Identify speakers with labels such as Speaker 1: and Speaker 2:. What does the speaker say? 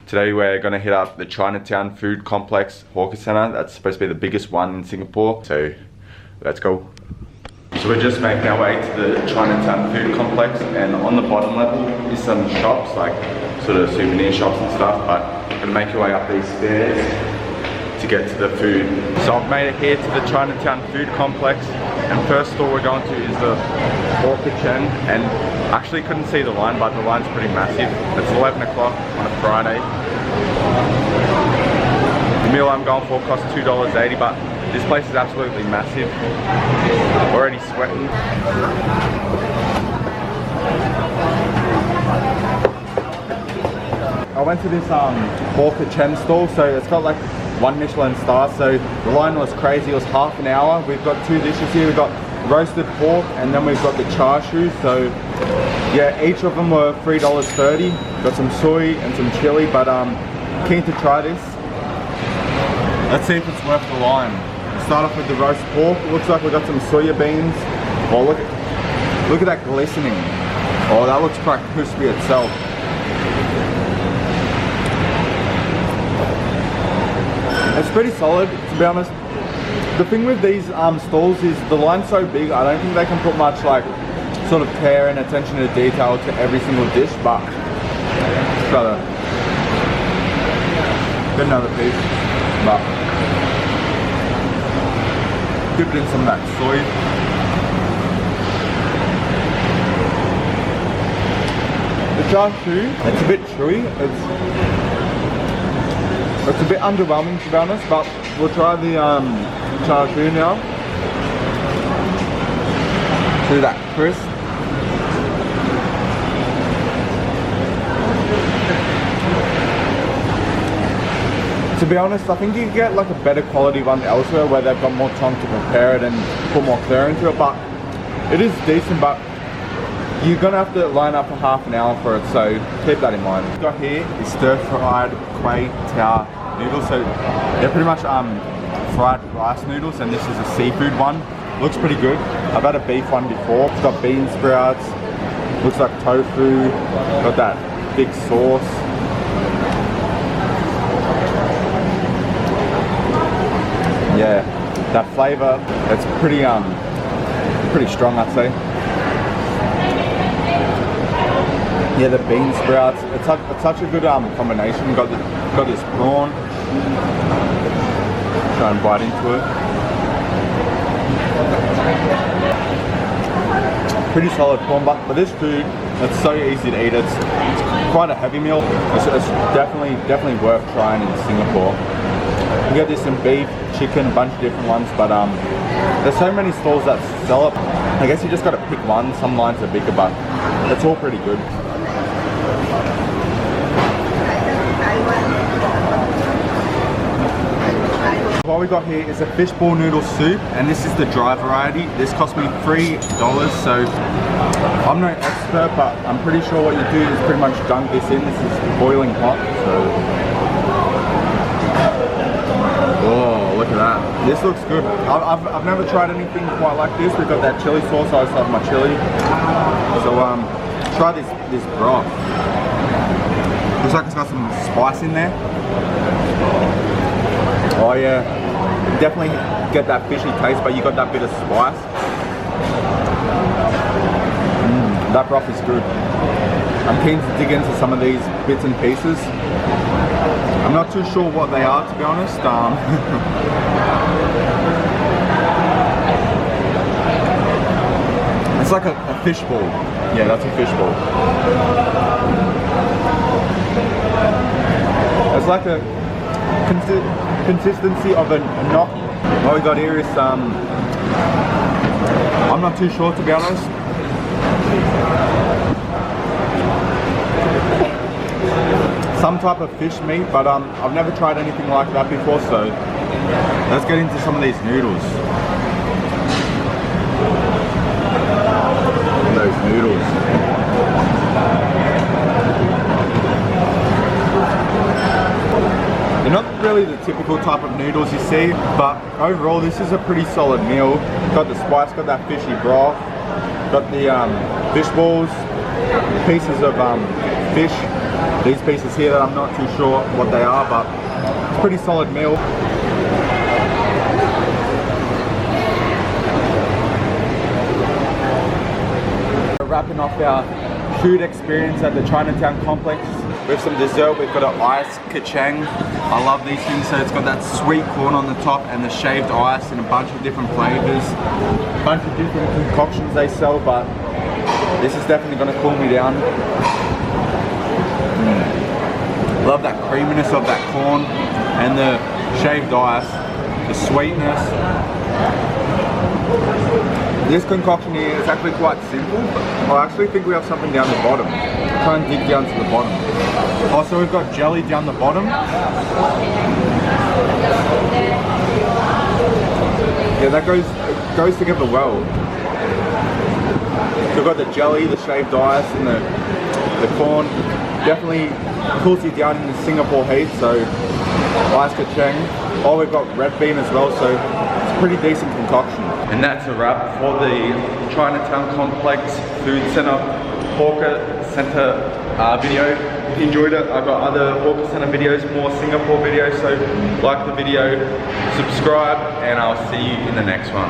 Speaker 1: Today we're gonna hit up the Chinatown food complex hawker center. That's supposed to be the biggest one in Singapore. So let's go. So we're just making our way to the Chinatown food complex, and on the bottom level is some shops, like sort of souvenir shops and stuff, but we're gonna make our way up these stairs to get to the food. So I've made it here to the Chinatown food complex, and first store we're going to is the Chem, and I actually couldn't see the line, but the line's pretty massive. It's 11 o'clock on a Friday. The meal I'm going for costs $2.80, but this place is absolutely massive. Already sweating. I went to this Chem stall, so it's got like 1 Michelin star, so the line was crazy. It was half an hour. We've got 2 dishes here. We've got roasted pork, and then we've got the char. So yeah, each of them were $3.30. Got some soy and some chili, but keen to try this. Let's see if it's worth the line. We'll start off with the roast pork. It looks like we got some soya beans. Oh, look at that glistening. Oh, that looks quite crispy itself. It's pretty solid, to be honest. The thing with these stalls is the line's so big, I don't think they can put much like sort of care and attention to detail to every single dish, but gotta get another piece. But dip it in some of that soy. The char siu, it's a bit chewy. It's a bit underwhelming, to be honest, but we'll try the char siu now. Do that crisp. To be honest, I think you can get like a better quality one elsewhere where they've got more time to prepare it and put more care into it, but it is decent, but you're gonna have to line up for half an hour for it, so keep that in mind. What we've got here is stir-fried kway teow noodles. So they're pretty much fried rice noodles, and this is a seafood one. Looks pretty good. I've had a beef one before. It's got bean sprouts, looks like tofu, got that thick sauce. Yeah, that flavour, it's pretty strong, I'd say. Yeah, the bean sprouts, it's such a good combination. Got this prawn. Try and bite into it. Pretty solid prawn, but for this food, it's so easy to eat. It's quite a heavy meal. It's definitely worth trying in Singapore. You get this in beef, chicken, a bunch of different ones, but there's so many stalls that sell it. I guess you just got to pick one. Some lines are bigger, but it's all pretty good. What we got here is a fishball noodle soup, and this is the dry variety. This cost me $3, so I'm no expert, but I'm pretty sure what you do is pretty much dunk this in. This is boiling hot, so oh, look at that. This looks good. I've never tried anything quite like this. We've got that chili sauce. I just love my chili. So try this broth. Looks like it's got some spice in there. Oh yeah, definitely get that fishy taste, but you got that bit of spice. That broth is good. I'm keen to dig into some of these bits and pieces. I'm not too sure what they are, to be honest. It's like a fish ball. Yeah, that's a fish ball. It's like a consistency of a gnocchi. What we got here is I'm not too sure, to be honest. Some type of fish meat, but I've never tried anything like that before, so let's get into some of these noodles. Those noodles. They're not really the typical type of noodles you see, but overall this is a pretty solid meal. Got the spice, got that fishy broth, got the fish balls, pieces of fish, these pieces here that I'm not too sure what they are, but it's a pretty solid meal. Wrapping off our food experience at the Chinatown complex with some dessert. We've got an iced kachang. I love these things. So it's got that sweet corn on the top and the shaved ice in a bunch of different flavors, a bunch of different concoctions they sell, but this is definitely going to cool me down. Love that creaminess of that corn and the shaved ice, the sweetness. This concoction here is actually quite simple, but I actually think we have something down the bottom. Try and dig down to the bottom. Also, we've got jelly down the bottom. Yeah, that goes together well. So we've got the jelly, the shaved ice, and the corn. Definitely cools you down in the Singapore heat, so ice kachang. Oh, we've got red bean as well, so it's a pretty decent concoction. And that's a wrap for the Chinatown Complex Food Center Hawker Center video. If you enjoyed it, I've got other Hawker Center videos, more Singapore videos, so like the video, subscribe, and I'll see you in the next one.